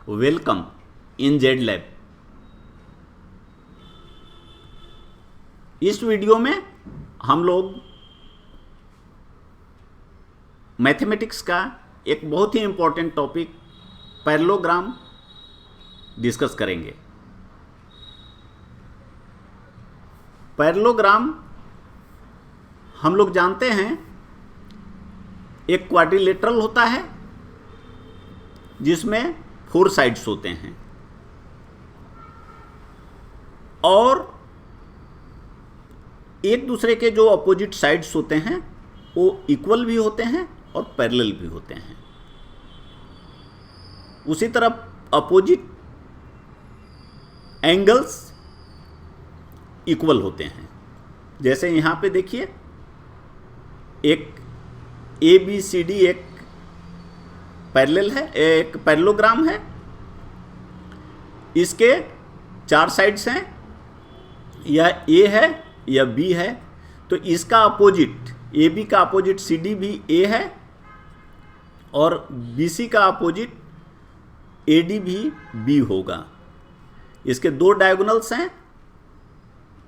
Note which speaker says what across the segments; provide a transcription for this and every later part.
Speaker 1: Welcome in Z lab. इस video में हम लोग मैथमेटिक्स का एक बहुत ही इम्पोर्टेंट टॉपिक पैरेललोग्राम डिस्कस करेंगे। पैरेललोग्राम हम लोग जानते हैं एक क्वाड्रिलेटरल होता है जिसमें 4 साइड्स होते हैं और एक दूसरे के जो अपोजिट साइड्स होते हैं वो इक्वल भी होते हैं और पैरेलल भी होते हैं। उसी तरह अपोजिट एंगल्स इक्वल होते हैं। जैसे यहाँ पे देखिए एक ABCD एक पैरेलल है, एक पैरेललोग्राम है। इसके 4 साइड्स हैं, या A है या B है। तो इसका अपोजिट AB का अपोजिट CD भी A है और BC का अपोजिट AD भी B होगा। इसके 2 डायगोनल्स हैं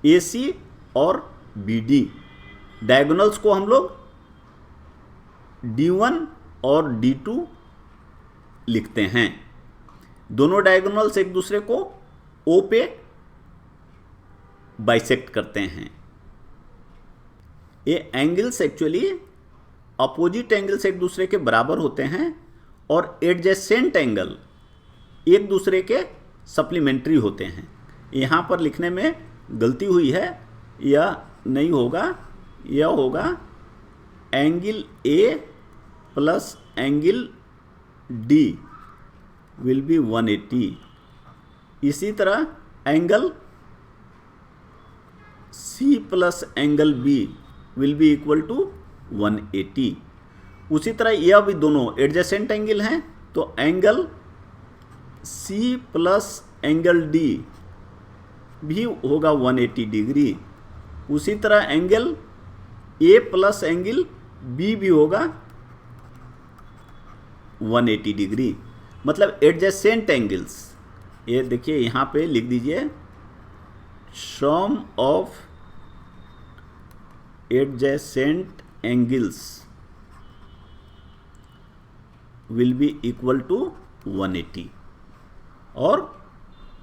Speaker 1: AC और BD। डायगोनल्स को हम लोग D1 और D2 लिखते हैं। दोनों डायगोनल्स एक दूसरे को O पे बाइसेक्ट करते हैं। ये एंगल्स एक्चुअली अपोजिट एंगल्स एक दूसरे के बराबर होते हैं और एडजेसेंट एंगल एक दूसरे के सप्लीमेंट्री होते हैं। यहाँ पर लिखने में गलती हुई है, यह नहीं होगा, यह होगा एंगल A प्लस एंगल D विल बी 180। इसी तरह एंगल C प्लस angle B will be equal to 180। उसी तरह यह भी दोनों एडजेसेंट एंगल हैं, तो एंगल C प्लस एंगल D भी होगा 180 डिग्री। उसी तरह एंगल A प्लस एंगल B भी होगा 180 डिग्री। मतलब एडजेसेंट एंगल्स, ये देखिए यहाँ पे लिख दीजिए sum of adjacent angles will be equal to 180 और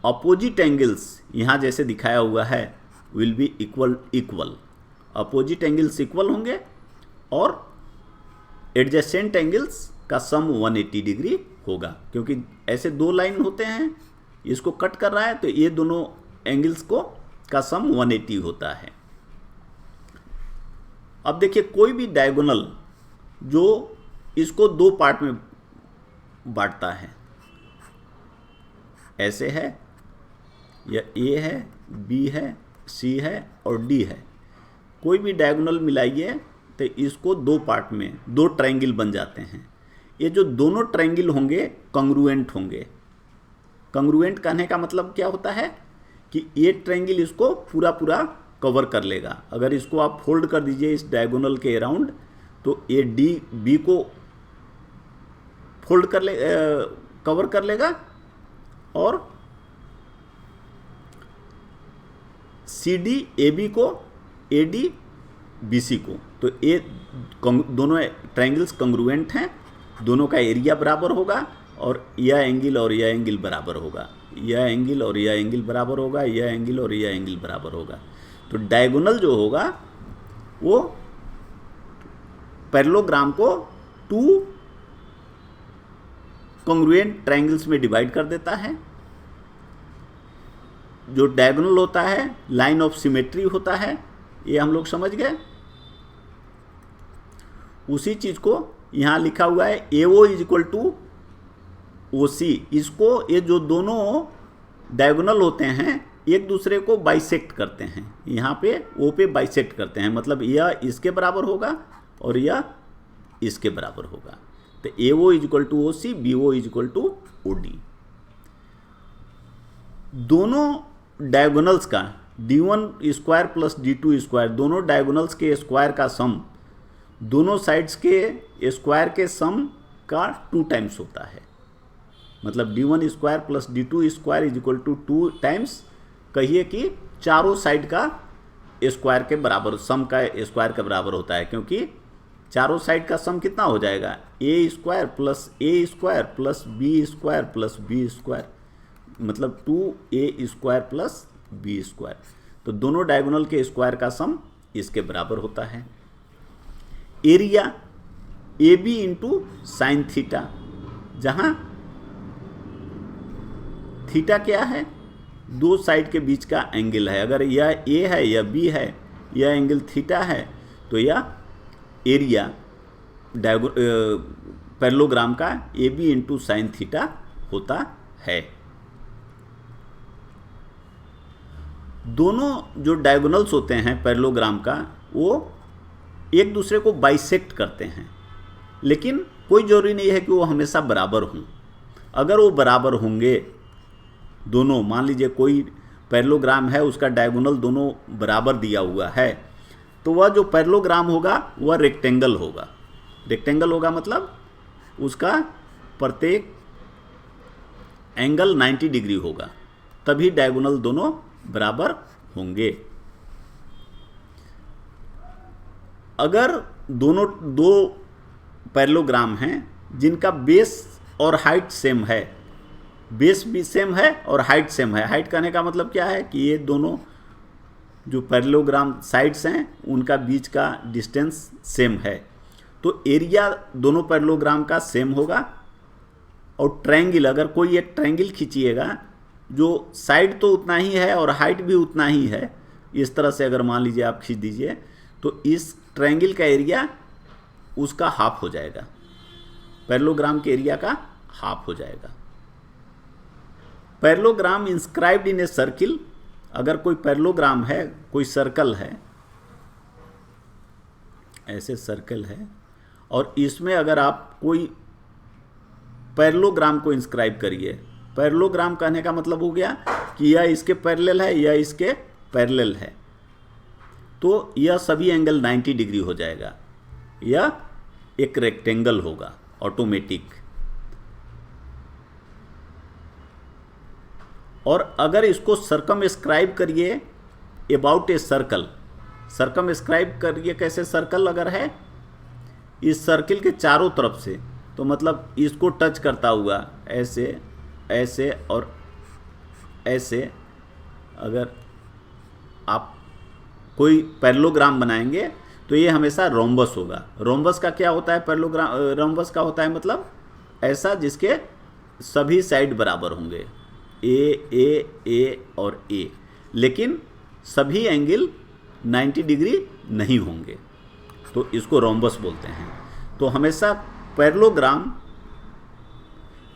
Speaker 1: अपोजिट एंगल्स यहाँ जैसे दिखाया हुआ है will be equal. Opposite angles equal होंगे और एडजेसेंट एंगल्स का सम 180 डिग्री होगा। क्योंकि ऐसे 2 लाइन होते हैं, इसको कट कर रहा है तो ये दोनों एंगल्स को का सम 180 होता है। अब देखिए कोई भी डायगोनल जो इसको 2 पार्ट में बांटता है, ऐसे है, या A है, B है, C है और D है। कोई भी डायगोनल मिलाइए तो इसको 2 पार्ट में 2 ट्रायंगल बन जाते हैं। ये जो दोनों ट्रायंगल होंगे कंग्रुएंट होंगे। कंग्रुएंट कहने का मतलब क्या होता है कि ये ट्रायंगल इसको पूरा पूरा कवर कर लेगा। अगर इसको आप फोल्ड कर दीजिए इस डायगोनल के अराउंड, तो ये B को फोल्ड कर ले कवर कर लेगा और CD AB को, AD BC को। तो ये दोनों ट्रायंगल्स कंग्रुएंट हैं, दोनों का एरिया बराबर होगा और यह एंगल और यह एंगल बराबर होगा, यह एंगल और यह एंगल बराबर होगा, यह एंगल और यह एंगल बराबर होगा। तो डायगोनल जो होगा वो पैरेललोग्राम को 2 कंग्रुएंट ट्रायंगल्स में डिवाइड कर देता है। जो डायगोनल होता है लाइन ऑफ सिमेट्री होता है, ये हम लोग समझ गए। उसी चीज को यहाँ लिखा हुआ है AO is equal to OC। इसको ये जो दोनों डायगोनल होते हैं एक दूसरे को बाइसेक्ट करते हैं, यहाँ पे O पे बाइसेक्ट करते हैं। मतलब यह इसके बराबर होगा और यह इसके बराबर होगा। तो AO is equal to OC, BO is equal to OD। दोनों डायगोनल्स का D1 square plus D2 square, दोनों डायगोनल्स के स्क्वायर का सम दोनों साइड्स के स्क्वायर के सम का 2 टाइम्स होता है। मतलब d1 square plus d2 square is equal to 2 times, कहिए कि चारों साइड का स्क्वायर के बराबर, सम का स्क्वायर के बराबर होता है, क्योंकि चारों साइड का सम कितना हो जाएगा, A square plus B square plus B square, मतलब 2a square plus B square. तो दोनों डायगोनल के स्क्वायर का सम इसके बराबर होता है। Area A B into sine theta, जहां थीटा क्या है, दो साइड के बीच का एंगल है। अगर यह ए है या बी है, यह एंगल थीटा है, तो यह एरिया पैरेललोग्राम का A B into sine theta होता है। दोनों जो डायगोनल्स होते हैं पैरेललोग्राम का, वो एक दूसरे को बाइसेक्ट करते हैं, लेकिन कोई जरूरी नहीं है कि वो हमेशा बराबर हों। अगर वो बराबर होंगे दोनों, मान लीजिए कोई पैरेललोग्राम है, उसका डायगोनल दोनों बराबर दिया हुआ है, तो वह जो पैरेललोग्राम होगा वह रेक्टेंगल होगा। रेक्टेंगल होगा मतलब उसका प्रत्येक एंगल 90 डिग्री होगा, तभी डायगोनल दोनों बराबर होंगे। अगर दोनों दो पैरेललोग्राम हैं जिनका बेस और हाइट सेम है, बेस भी सेम है और हाइट सेम है, हाइट कहने का मतलब क्या है कि ये दोनों जो पैरेललोग्राम साइड्स हैं उनका बीच का डिस्टेंस सेम है, तो एरिया दोनों पैरेललोग्राम का सेम होगा। और ट्रायंगल, अगर कोई एक ट्रायंगल खींचिएगा जो साइड तो उतना ही है और हाइट भी उतना ही है, इस तरह से अगर मान लीजिए आप खींच दीजिए, तो इस ट्रायंगल का एरिया उसका हाफ हो जाएगा, पैरेललोग्राम के एरिया का हाफ हो जाएगा। Parallelogram inscribed in a circle, अगर कोई पैरेललोग्राम है, कोई सर्कल है, ऐसे सर्कल है, और इसमें अगर आप कोई पैरेललोग्राम को इंस्क्राइब करिए, पैरेललोग्राम कहने का मतलब हो गया कि यह इसके पैरेलल है, यह इसके पैरेलल है, तो यह सभी एंगल 90 डिग्री हो जाएगा, यह एक रेक्टेंगल होगा ऑटोमेटिक। और अगर इसको सर्कमस्क्राइब करिए अबाउट ए सर्कल, सर्कमस्क्राइब करिए कैसे, सर्कल अगर है इस सर्किल के चारों तरफ से, तो मतलब इसको टच करता हुआ ऐसे ऐसे और ऐसे, अगर आप कोई पैरेललोग्राम बनाएंगे तो ये हमेशा रोम्बस होगा। रोम्बस का क्या होता है, पैरेललोग्राम रोम्बस का होता है मतलब ऐसा जिसके सभी साइड बराबर होंगे, ए और ए, लेकिन सभी एंगल 90 डिग्री नहीं होंगे, तो इसको रोम्बस बोलते हैं। तो हमेशा पैरेललोग्राम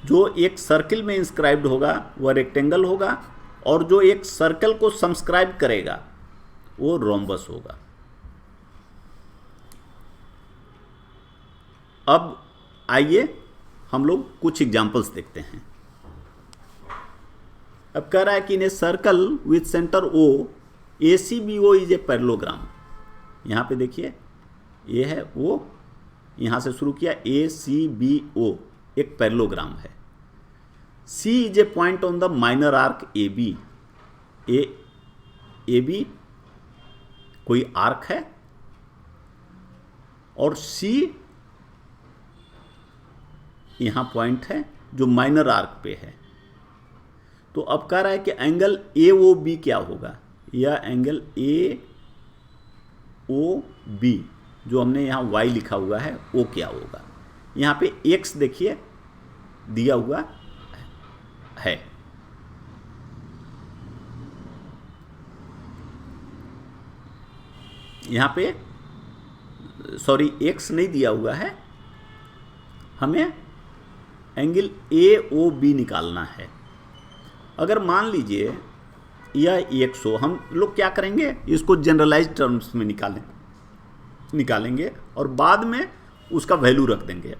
Speaker 1: जो एक सर्किल में इंस्क्राइब्ड होगा वह रेक्टेंगल होगा, और जो एक सर्कल को सब्सक्राइब करेगा वो रोम्बस होगा। अब आइए हम लोग कुछ एग्जांपल्स देखते हैं। अब कह रहा है कि in a circle with centre O ACBO is a parallelogram. यहाँ पे देखिए ये है O, यहाँ से शुरू किया, ACBO एक पैरेललोग्राम है। C is a point on the minor arc AB, AB कोई आर्क है, और C यहाँ पॉइंट है जो माइनर आर्क पे है। तो अब कह रहा है कि एंगल AOB क्या होगा, यह एंगल AOB जो हमने यहाँ Y लिखा हुआ है वो क्या होगा। यहाँ पे X देखिए दिया हुआ है, यहाँ पे सॉरी X नहीं दिया हुआ है, हमें एंगल AOB निकालना है। अगर मान लीजिए यह 100, हम लोग क्या करेंगे, इसको जनरलाइज टर्म्स में निकालेंगे और बाद में उसका वैल्यू रख देंगे।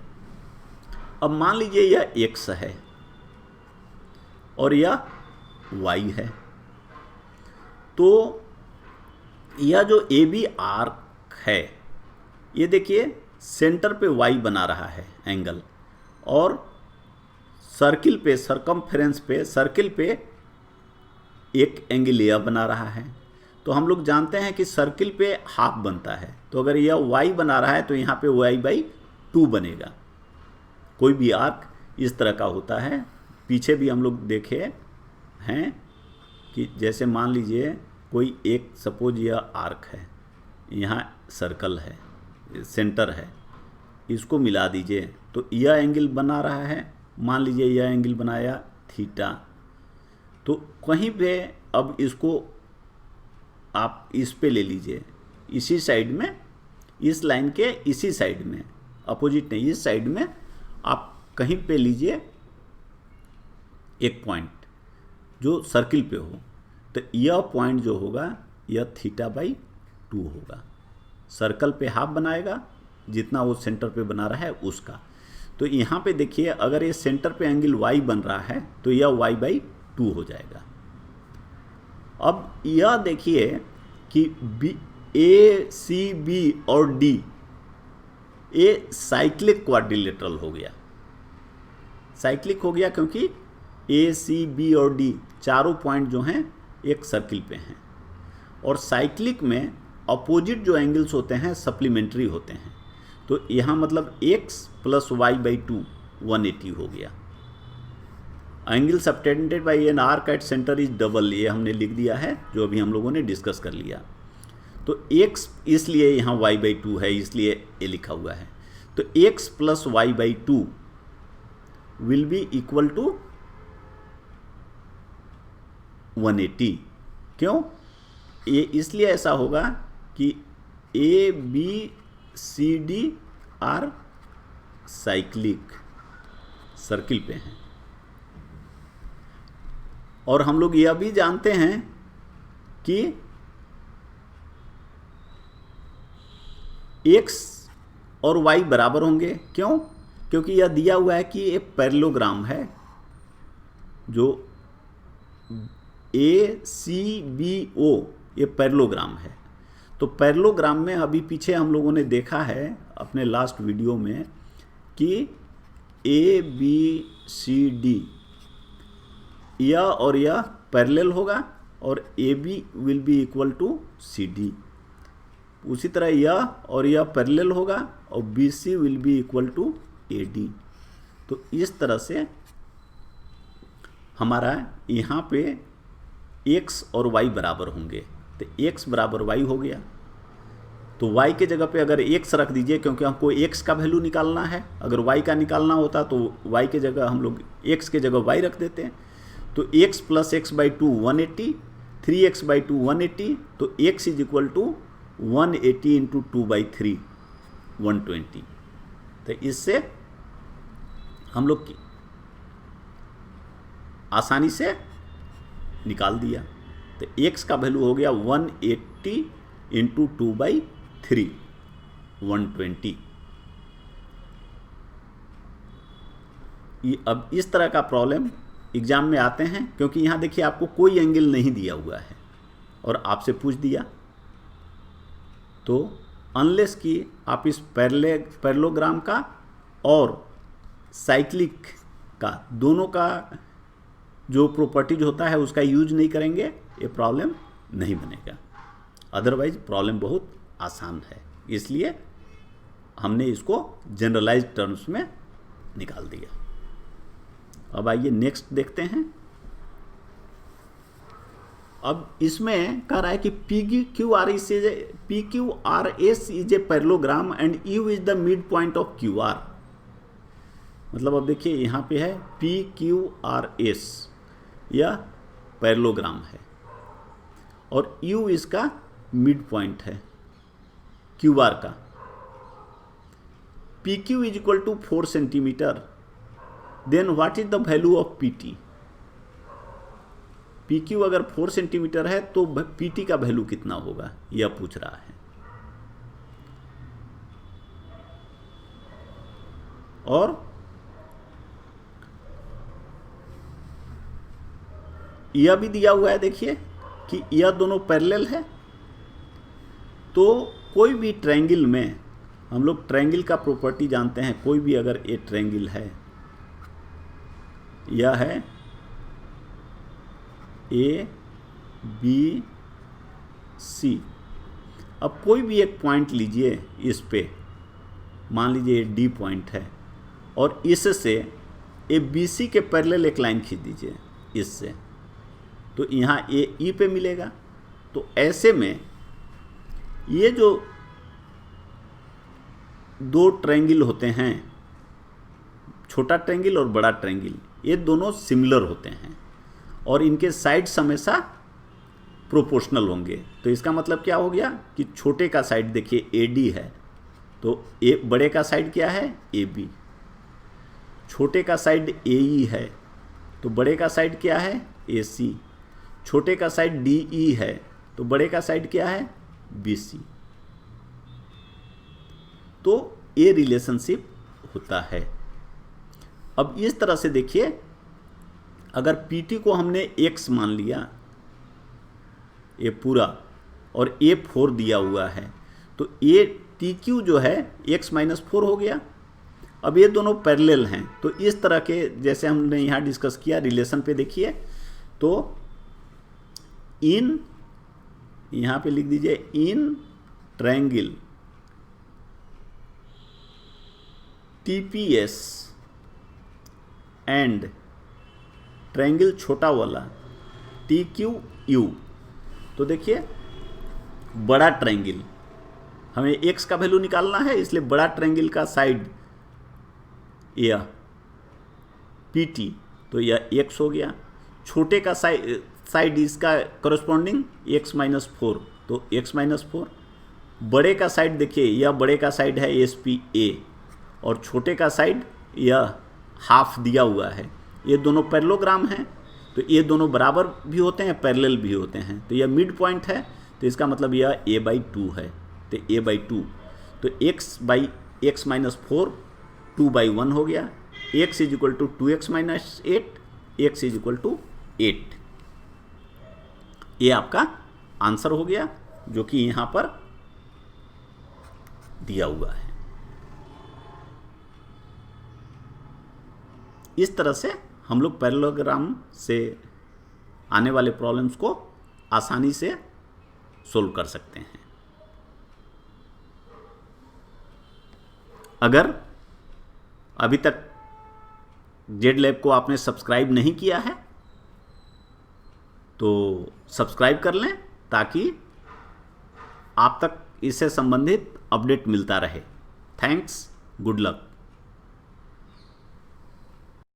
Speaker 1: अब मान लीजिए यह x है और यह y है, तो यह जो AB आर्क है, ये देखिए सेंटर पे y बना रहा है एंगल, और सर्किल पे, सरकमफेरेंस पे, सर्किल पे एक एंगल यह बना रहा है। तो हम लोग जानते हैं कि सर्किल पे हाफ बनता है, तो अगर यह y बना रहा है तो यहाँ पे y/2 बनेगा। कोई भी आर्क इस तरह का होता है। पीछे भी हम लोग देखे हैं कि जैसे मान लीजिए कोई एक, सपोज यह आर्क है, यहाँ सर्कल है, सेंटर है, इसको मिला दीजिए तो यह एंगल बना रहा है। मान लीजिए यह एंगल बनाया थीटा, तो कहीं पे अब इसको आप इस पे ले लीजिए, इसी साइड में, इस लाइन के इसी साइड में, अपोजिट नहीं, इस साइड में आप कहीं पे लीजिए एक पॉइंट जो सर्किल पे हो, तो यह पॉइंट जो होगा यह θ/2 होगा। सर्कल पे हाफ बनाएगा जितना वो सेंटर पे बना रहा है उसका। तो यहाँ पे देखिए अगर ये सेंटर पे एंगल y बन रहा है तो यह y/2 हो जाएगा। अब यह देखिए कि A, C, B और D ये साइक्लिक क्वाड्रिलेटरल हो गया। साइक्लिक हो गया क्योंकि A, C, B और D चारों पॉइंट जो हैं एक सर्किल पे हैं, और साइक्लिक में अपोजिट जो एंगल्स होते हैं सप्लीमेंट्री होते हैं। तो यहाँ मतलब x + y/2 180 हो गया। Angle subtended by an arc at centre is double, ये हमने लिख दिया है जो अभी हम लोगों ने डिस्कस कर लिया। तो x इसलिए यहाँ y/2 है, इसलिए ये लिखा हुआ है। तो x + y/2 will be equal to 180। क्यों? ये इसलिए ऐसा होगा कि A, B, C, D are cyclic, circle पे हैं। और हम लोग यह भी जानते हैं कि x और y बराबर होंगे। क्यों? क्योंकि यह दिया हुआ है कि एक पैरेललोग्राम है जो ACBO, ये पैरेललोग्राम है। तो पैरेललोग्राम में अभी पीछे हम लोगों ने देखा है अपने लास्ट वीडियो में कि ABCD यह और यह पैरेलल होगा और AB will be equal to CD। उसी तरह यह और यह पैरेलल होगा और BC will be equal to AD। तो इस तरह से हमारा यहाँ पे x और y बराबर होंगे। तो x बराबर y हो गया, तो y के जगह पे अगर x रख दीजिए, क्योंकि हमको x का वैल्यू निकालना है। अगर y का निकालना होता तो y के जगह हम लोग x के जगह y रख देते हैं। तो x + x/2 180, 3x/2 180, तो x इज इक्वल टू 180 × 2/3 120। तो इससे हम लोग आसानी से निकाल दिया। तो x का वैल्यू हो गया 180 × 2/3 120। अब इस तरह का प्रॉब्लम एग्जाम में आते हैं, क्योंकि यहाँ देखिए आपको कोई एंगल नहीं दिया हुआ है और आपसे पूछ दिया। तो अनलेस कि आप इस पैरेललोग्राम का और साइक्लिक का दोनों का जो प्रॉपर्टीज होता है उसका यूज नहीं करेंगे, ये प्रॉब्लम नहीं बनेगा। अदरवाइज प्रॉब्लम बहुत आसान है, इसलिए हमने इसको जनरलाइज्ड टर्म्स में निकाल दिया। अब आइए नेक्स्ट देखते हैं। अब इसमें कह रहा है कि PQRS is a parallelogram and U is the mid point of QR। मतलब अब देखिए यहाँ पे है PQRS, यह पैरेललोग्राम है और U इसका मिड पॉइंट है QR का। PQ is equal to 4 centimetre, then what is the value of PT? PQ अगर 4 सेंटीमीटर है तो PT का वैल्यू कितना होगा, यह पूछ रहा है। और यह भी दिया हुआ है, देखिए कि यह दोनों पैरेलल है। तो कोई भी ट्रायंगल में हम लोग ट्रायंगल का प्रॉपर्टी जानते हैं। कोई भी अगर ये ट्रायंगल है यह है ए बी सी। अब कोई भी एक पॉइंट लीजिए, इस पे मान लीजिए डी पॉइंट है, और इससे ए बी सी के पैरेलल एक लाइन खींच दीजिए इससे, तो यहाँ ए ई पे मिलेगा। तो ऐसे में ये जो दो ट्रायंगल होते हैं, छोटा ट्रायंगल और बड़ा ट्रायंगल, ये दोनों सिमिलर होते हैं और इनके साइड्स हमेशा प्रोपोर्शनल होंगे। तो इसका मतलब क्या हो गया कि छोटे का साइड देखिए ए डी है, तो ए बड़े का साइड क्या है ए बी। छोटे का साइड ए ई है, तो बड़े का साइड क्या है ए सी। छोटे का साइड डी ई है, तो बड़े का साइड क्या है बी सी। तो ये रिलेशनशिप होता है। अब इस तरह से देखिए, अगर PT को हमने x मान लिया, ये पूरा, और A4 दिया हुआ है, तो ये TQ जो है x-4 हो गया। अब ये दोनों पैरेलल हैं, तो इस तरह के जैसे हमने यहाँ डिस्कस किया रिलेशन पे देखिए, तो इन यहाँ पे लिख दीजिए in triangle TPS and triangle छोटा वाला TQU। तो देखिए बड़ा ट्रायंगल, हमें x का वैल्यू निकालना है, इसलिए बड़ा ट्रायंगल का साइड यह PT, तो यह x हो गया। छोटे का साइड इसका करस्पॉन्डिंग x-4, तो x-4। बड़े का साइड देखिए, यह बड़े का साइड है SPA, और छोटे का साइड यह हाफ दिया हुआ है। ये दोनों पैरेललोग्राम हैं, तो ये दोनों बराबर भी होते हैं, पैरेलल भी होते हैं। तो यह मिड पॉइंट है, तो इसका मतलब यह a/2 है, तो a/2। तो x/x-4 2/1 हो गया। x = 2x-8, x = 8। ये आपका आंसर हो गया, जो कि यहाँ पर दिया हुआ है। इस तरह से हम लोग पैरेललोग्राम से आने वाले प्रॉब्लम्स को आसानी से सोल्व कर सकते हैं। अगर अभी तक जेड लैब को आपने सब्सक्राइब नहीं किया है, तो सब्सक्राइब कर लें, ताकि आप तक इससे संबंधित अपडेट मिलता रहे। Thanks, good luck.